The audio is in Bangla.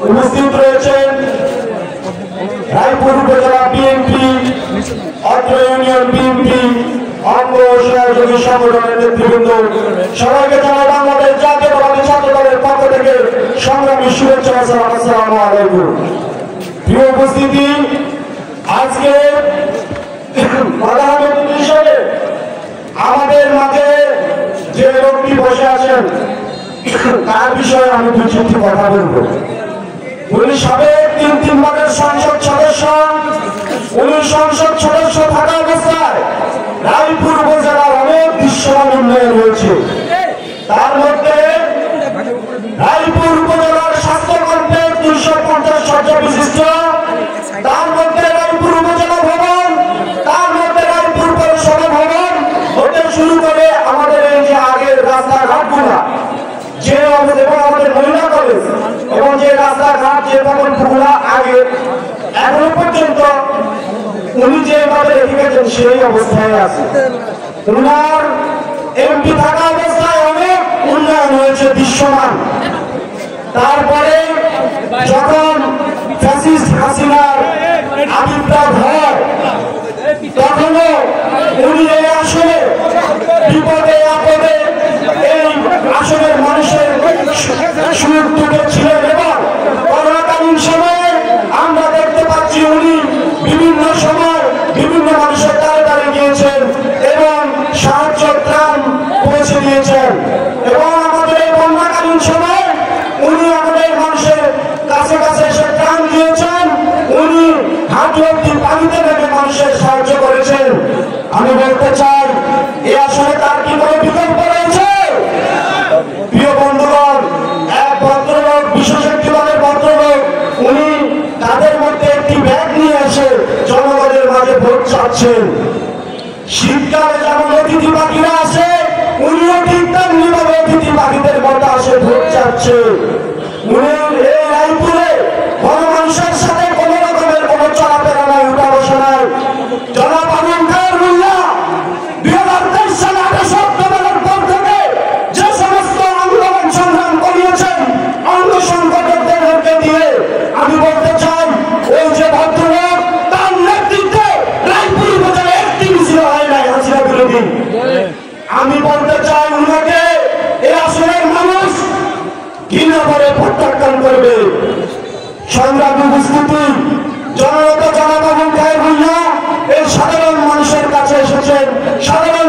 উপস্থিত রয়েছেন রায়পুর উপজেলা বিএনপি অত্র ইউনিয়ন বিএনপি অঙ্গ সহযোগী সংগঠনের নেতৃবৃন্দ, সবাইকে জানাই বাংলাদেশ জাতীয়তাবাদী ছাত্র দলের পক্ষ থেকে সংগ্রামী শুভেচ্ছা। আসসালামু আলাইকুম। প্রিয় উপস্থিতি, আজকে প্রধান অতিথি হিসেবে আমাদের মাঝে যে লোকটি বসে আছেন তার বিষয়ে আমি দু চারটি কথা বলবো। উনি সাবেক তিনবারের সংসদ সদস্য। উনি সংসদ সদস্য থাকা অবস্থায় রায়পুর উপজেলার অনেক দৃশ্যমান উন্নয়ন হয়েছে। তার মধ্যে রায়পুর উপজেলার স্বাস্থ্য কমপ্লেক্স 250 শয্যা বিশিষ্ট, তার মধ্যে রায়পুর উপজেলা ভবন, তার মধ্যে রায়পুর পৌরসভা ভবন হতে শুরু করে আমাদের এই যে আগের রাস্তাঘাটগুলা যে এবং আমাদের মহিলা কলেজ এবং যে রাস্তাঘাট যে ভবনগুলা আগে এখনো পর্যন্ত উনি যেভাবে রেখে গেছেন সেই অবস্থায় আছে। উনার এমপি থাকা অবস্থায় অনেক উন্নয়ন হয়েছে দৃশ্যমান। তারপরে যখন ফ্যাসিস্ট হাসিনার আবির্ভাব হয় তখনও উনি এই আসলে বিপদে আপদে এই আসলের মানুষের সুখ দুঃখে ছিলেন এবং করোনাকালীন সময়ে আমরা দেখতে পাচ্ছি উনি বিভিন্ন সময় বিভিন্ন মানুষের দ্বারে দ্বারে গিয়েছেন এবং সাহায্য ত্রাণ পৌঁছে দিয়েছেন এবং আমাদের এই বন্যাকালীন সময় উনি আমাদের মানুষের কাছে কাছে এসে ত্রাণ দিয়েছেন। উনি হাঁটু অব্দি পানিতে নেমে মানুষের সাহায্য করেছেন। আমি বলতে চাই এ আসলে তার কি কোনো বিকল্প রয়েছে? প্রিয় বন্ধুগণ, এক ভদ্রলোক, বিশেষ একটি দলের ভদ্রলোক, উনি তাদের মধ্যে একটি ব্যাগ নিয়ে এসে জনগণের মাঝে ভোট চাচ্ছেন। শীতকালে যেমন অতিথি পাখিরা আসে, উনিও ঠিক তেমনি ভাবে অতিথি পাখিদের মতো আসে ভোট চাচ্ছে। উনি এই রায়পুরে বড় মানুষের সাথে কোন রকমের কোন চলাফেরা নাই, উঠা বসা নাই। জনাব আমিন খায়ের মোল্লা 2023 সালে 28 অক্টোবরের পর থেকে যে সমস্ত আন্দোলন সংগ্রাম করিয়েছেন অঙ্গ সংগঠকদেরকে দিয়ে, আমি বলতে চাই ওই যে ভদ্রলোক তার নেতৃত্বে রায়পুর উপজেলায় একটি মিছিল হয় নাই হাসিনা বিরোধী। আমি বলতে চাই উনাকে এই আসলের মানুষ ঘৃণা করে প্রত্যাখ্যান করবে। সংগ্রামী উপস্থিতি, জনতা জনাব আমিন খায়ের মোল্লা এই সাধারণ মানুষের কাছে এসেছেন, সাধারণ